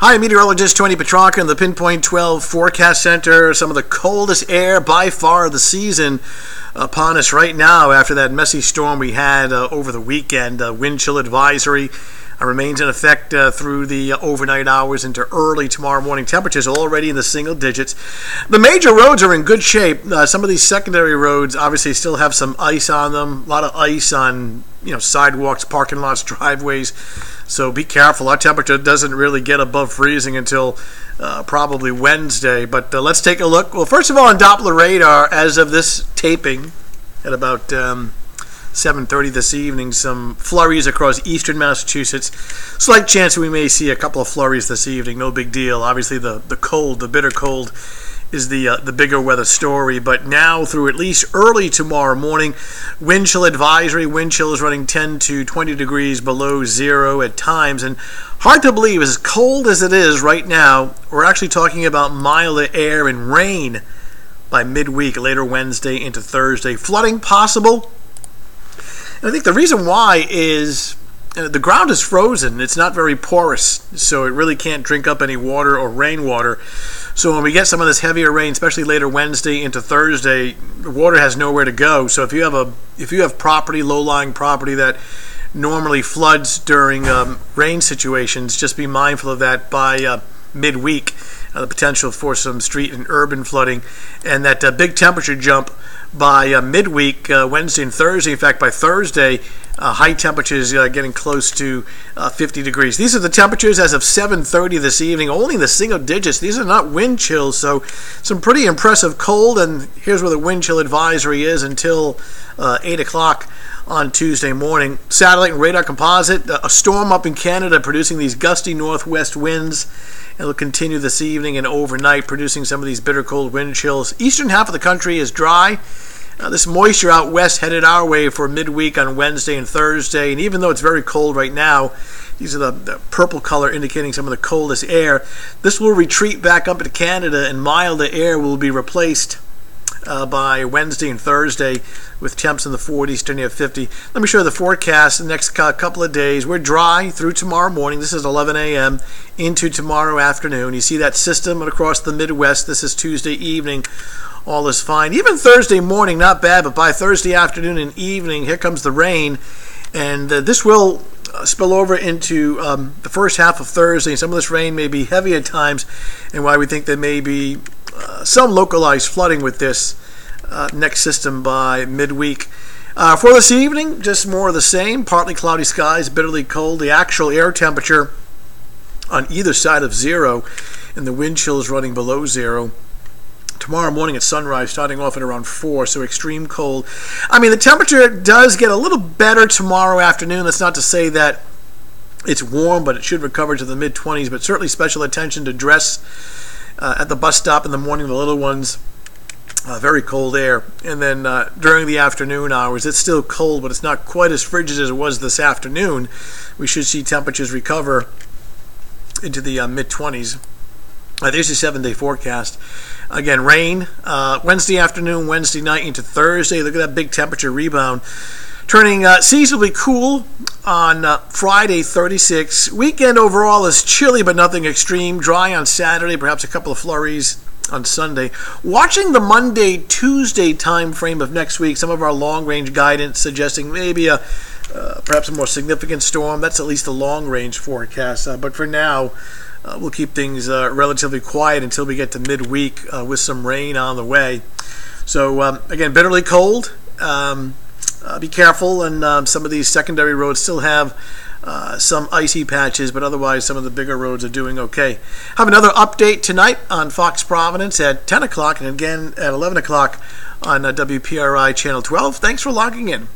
Hi, meteorologist Tony Petrarca in the Pinpoint 12 Forecast Center. Some of the coldest air by far of the season upon us right now after that messy storm we had over the weekend. Wind chill advisory remains in effect through the overnight hours into early tomorrow morning. Temperatures already in the single digits. The major roads are in good shape. Some of these secondary roads obviously still have some ice on them. A lot of ice on sidewalks, parking lots, driveways. So be careful. Our temperature doesn't really get above freezing until probably Wednesday. But let's take a look. Well, first of all, on Doppler radar, as of this taping at about 7:30 this evening, some flurries across eastern Massachusetts. Slight chance we may see a couple of flurries this evening. No big deal. Obviously, the cold, the bitter cold, is the bigger weather story. But now through at least early tomorrow morning, wind chill advisory. Wind chill is running 10 to 20 degrees below zero at times. And hard to believe, as cold as it is right now, we're actually talking about milder air and rain by midweek, later Wednesday into Thursday. Flooding possible. And I think the reason why is the ground is frozen. It's not very porous, so it really can't drink up any water or rainwater. So when we get some of this heavier rain, especially later Wednesday into Thursday, the water has nowhere to go. So if you have property, low-lying property that normally floods during rain situations, just be mindful of that by midweek. The potential for some street and urban flooding, and that big temperature jump by midweek, Wednesday and Thursday. In fact, by Thursday, high temperatures getting close to 50 degrees. These are the temperatures as of 7:30 this evening, only in the single digits. These are not wind chills, so some pretty impressive cold. And here's where the wind chill advisory is until 8 o'clock on Tuesday morning. Satellite and radar composite, a storm up in Canada producing these gusty northwest winds. It'll continue this evening and overnight, producing some of these bitter cold wind chills. Eastern half of the country is dry. This moisture out west headed our way for midweek on Wednesday and Thursday. And even though it's very cold right now, these are the purple color indicating some of the coldest air. This will retreat back up into Canada, and milder air will be replaced by Wednesday and Thursday with temps in the 40s to near 50. Let me show you the forecast the next couple of days. We're dry through tomorrow morning. This is 11 a.m. into tomorrow afternoon. You see that system across the Midwest. This is Tuesday evening. All is fine. Even Thursday morning, not bad, but by Thursday afternoon and evening, here comes the rain. And this will spill over into the first half of Thursday. Some of this rain may be heavy at times, and why we think there may be some localized flooding with this next system by midweek. For this evening, just more of the same. Partly cloudy skies, bitterly cold. The actual air temperature on either side of zero, and the wind chill is running below zero. Tomorrow morning at sunrise, starting off at around 4, so extreme cold. I mean, the temperature does get a little better tomorrow afternoon. That's not to say that it's warm, but it should recover to the mid-20s. But certainly special attention to dress at the bus stop in the morning, the little ones. Very cold air. And then during the afternoon hours, it's still cold, but it's not quite as frigid as it was this afternoon. We should see temperatures recover into the mid-20s. There's your 7-day forecast. Again, rain Wednesday afternoon, Wednesday night into Thursday. Look at that big temperature rebound. Turning seasonably cool on Friday, 36. Weekend overall is chilly, but nothing extreme. Dry on Saturday, perhaps a couple of flurries on Sunday. Watching the Monday, Tuesday time frame of next week, some of our long-range guidance suggesting maybe perhaps a more significant storm. That's at least a long-range forecast. But for now, we'll keep things relatively quiet until we get to midweek with some rain on the way. So, again, bitterly cold. Be careful, and some of these secondary roads still have some icy patches, but otherwise some of the bigger roads are doing okay. Have another update tonight on Fox Providence at 10 o'clock and again at 11 o'clock on WPRI Channel 12. Thanks for logging in.